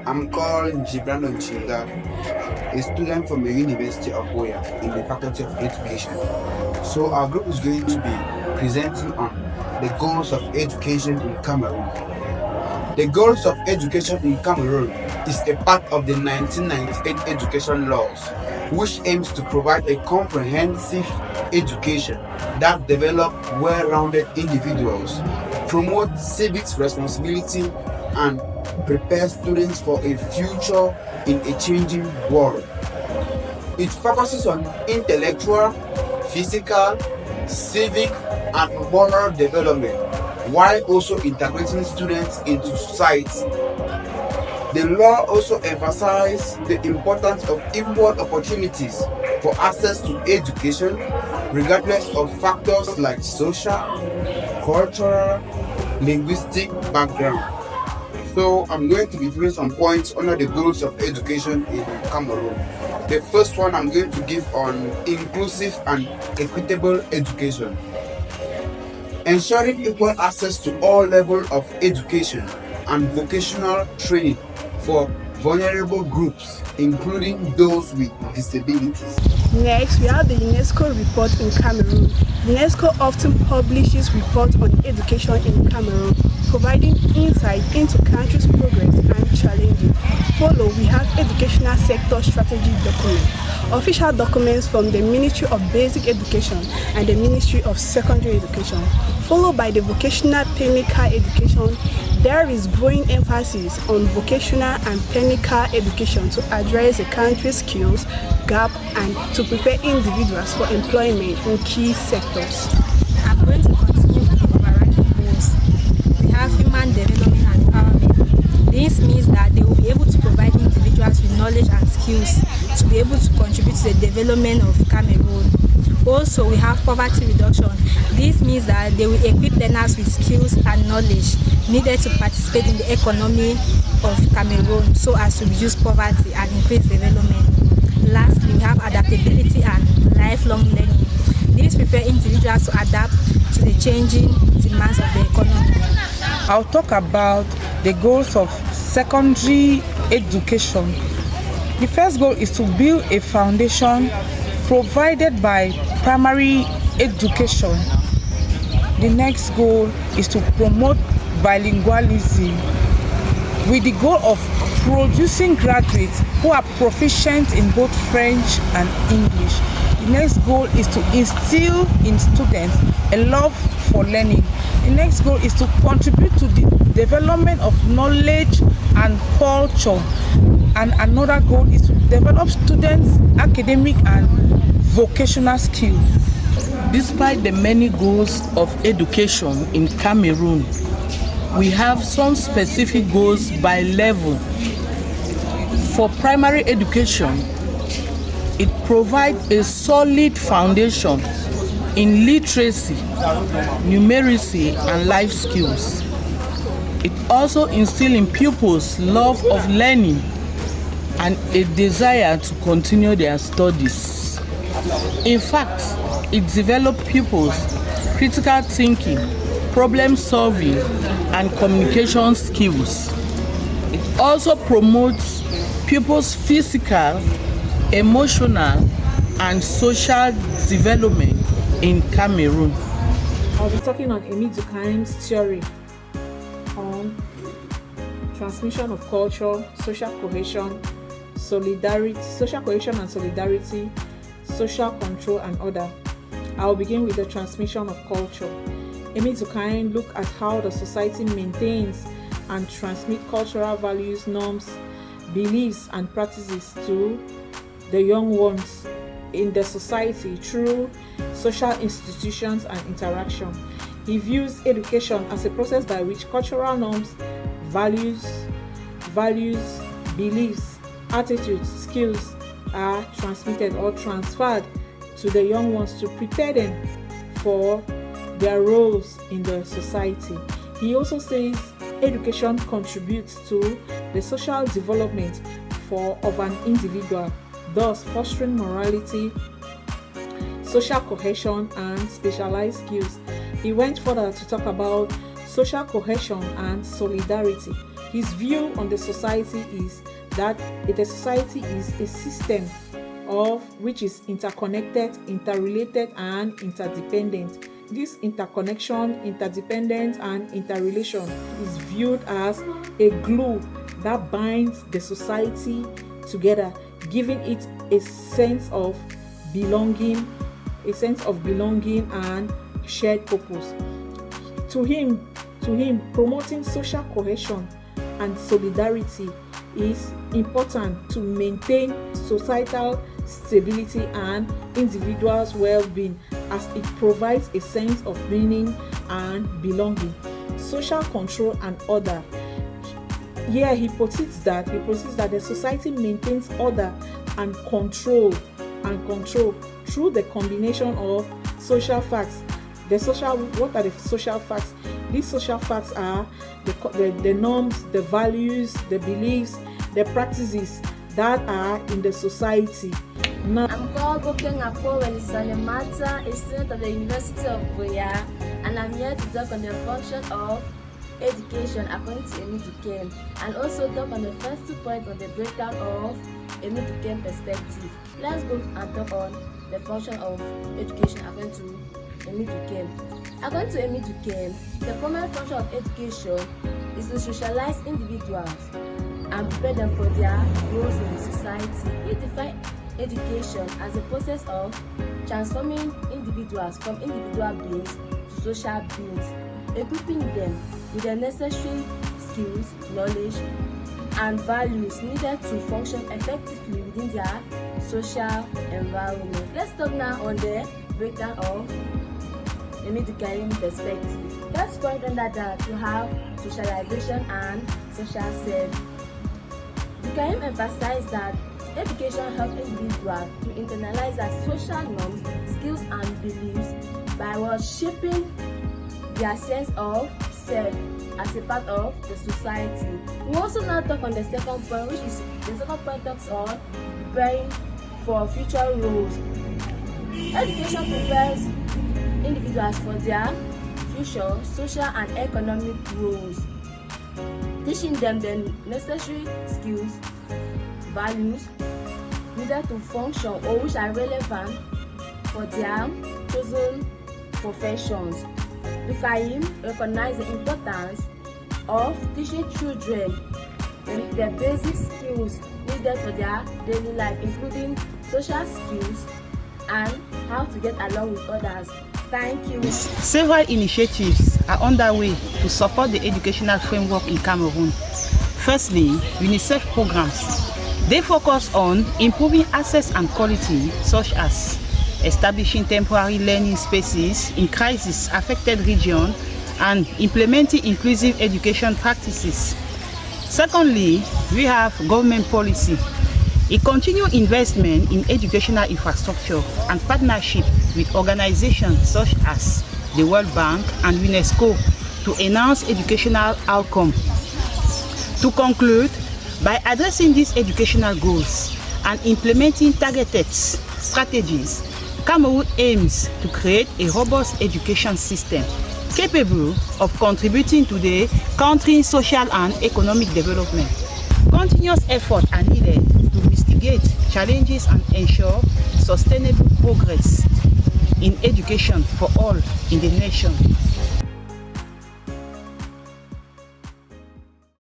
I'm called Gibrano Chinga, a student from the University of Boya in the Faculty of Education. So our group is going to be presenting on the goals of education in Cameroon. The goals of education in Cameroon is a part of the 1998 education laws, which aims to provide a comprehensive education that develops well-rounded individuals, promote civic responsibility, and prepare students for a future in a changing world. It focuses on intellectual, physical, civic, and moral development, while also integrating students into society. The law also emphasizes the importance of equal opportunities for access to education, regardless of factors like social, cultural, linguistic background. So I'm going to be giving some points under the goals of education in Cameroon. The first one I'm going to give on inclusive and equitable education. Ensuring equal access to all levels of education and vocational training for vulnerable groups, including those with disabilities. Next, we have the UNESCO report in Cameroon. UNESCO often publishes reports on education in Cameroon, providing insight into country's progress and challenges. Follow, we have educational sector strategy documents, official documents from the Ministry of Basic Education and the Ministry of Secondary Education, followed by the vocational technical education. There is growing emphasis on vocational and technical education to address the country's skills gap and to prepare individuals for employment in key sectors. I'm going to continue with the overarching goals. We have human development and empowerment. This means that they will be able to provide individuals with knowledge and skills to be able to contribute to the development of Cameroon. Also, we have poverty reduction. This means that they will equip learners with skills and knowledge needed to participate in the economy of Cameroon so as to reduce poverty and increase development. Lastly, we have adaptability and lifelong learning. These prepare individuals to adapt to the changing demands of the economy. I'll talk about the goals of secondary education. The first goal is to build a foundation provided by primary education. The next goal is to promote bilingualism with the goal of producing graduates who are proficient in both French and English. The next goal is to instill in students a love for learning. The next goal is to contribute to the development of knowledge and culture. And another goal is to develop students' academic and vocational skills. Despite the many goals of education in Cameroon, we have some specific goals by level. For primary education, it provides a solid foundation in literacy, numeracy, and life skills. It also instills in pupils love of learning and a desire to continue their studies. In fact, it develops pupils' critical thinking, problem solving, and communication skills. It also promotes pupils' physical, emotional, and social development in Cameroon. I'll be talking on Emile Durkheim's theory on transmission of culture, social cohesion and solidarity, social control, and order. I'll begin with the transmission of culture. Emile Durkheim looked at how the society maintains and transmits cultural values, norms, beliefs, and practices to the young ones in the society through social institutions and interaction. He views education as a process by which cultural norms, values, beliefs, attitudes, skills are transmitted or transferred to the young ones to prepare them for their roles in the society. He also says education contributes to the social development of an individual, thus fostering morality, social cohesion, and specialized skills. He went further to talk about social cohesion and solidarity. His view on the society is that the society is a system of which is interconnected, interrelated, and interdependent. This interconnection, interdependence, and interrelation is viewed as a glue that binds the society together, giving it a sense of belonging, and shared purpose. To him, promoting social cohesion and solidarity is important to maintain societal stability and individuals' well-being, as it provides a sense of meaning and belonging. Social control and order. Here he posits that the society maintains order and control through the combination of social facts. What are the social facts? These social facts are the norms, the values, the beliefs, the practices that are in the society. Now, I'm called Gokeng Apo Welisalemata, a student of the University of Boya, and I'm here to talk on the function of education according to Ebot and also talk on the first 2 points on the breakdown of Ebot perspective. Let's go and talk on the function of education according to Ebot. According to Ebot, the primary function of education is to socialize individuals and prepare them for their roles in the society. He defines education as a process of transforming individuals from individual beings to social beings, equipping them with the necessary skills, knowledge, and values needed to function effectively within their social environment. Let's talk now on the breakdown of Ebot perspective. First point under that, you have socialization and social self. Ebot emphasized that education helps individuals to internalize their social norms, skills, and beliefs by shaping their sense of self as a part of the society. We also now talk on the second point, which is the second point talks on preparing for future roles. Education prepares individuals for their future social and economic roles, teaching them the necessary skills, values needed to function or which are relevant for their chosen professions. Dukaim recognized the importance of teaching children the basic skills needed for their daily life, including social skills and how to get along with others. Thank you. Several initiatives are underway to support the educational framework in Cameroon. Firstly, UNICEF programs. They focus on improving access and quality, such as establishing temporary learning spaces in crisis-affected regions and implementing inclusive education practices. Secondly, we have government policy. A continued investment in educational infrastructure and partnership with organizations such as the World Bank and UNESCO to enhance educational outcomes. To conclude, by addressing these educational goals and implementing targeted strategies, Cameroon aims to create a robust education system capable of contributing to the country's social and economic development. Continuous efforts are needed to mitigate challenges and ensure sustainable progress in education for all in the nation.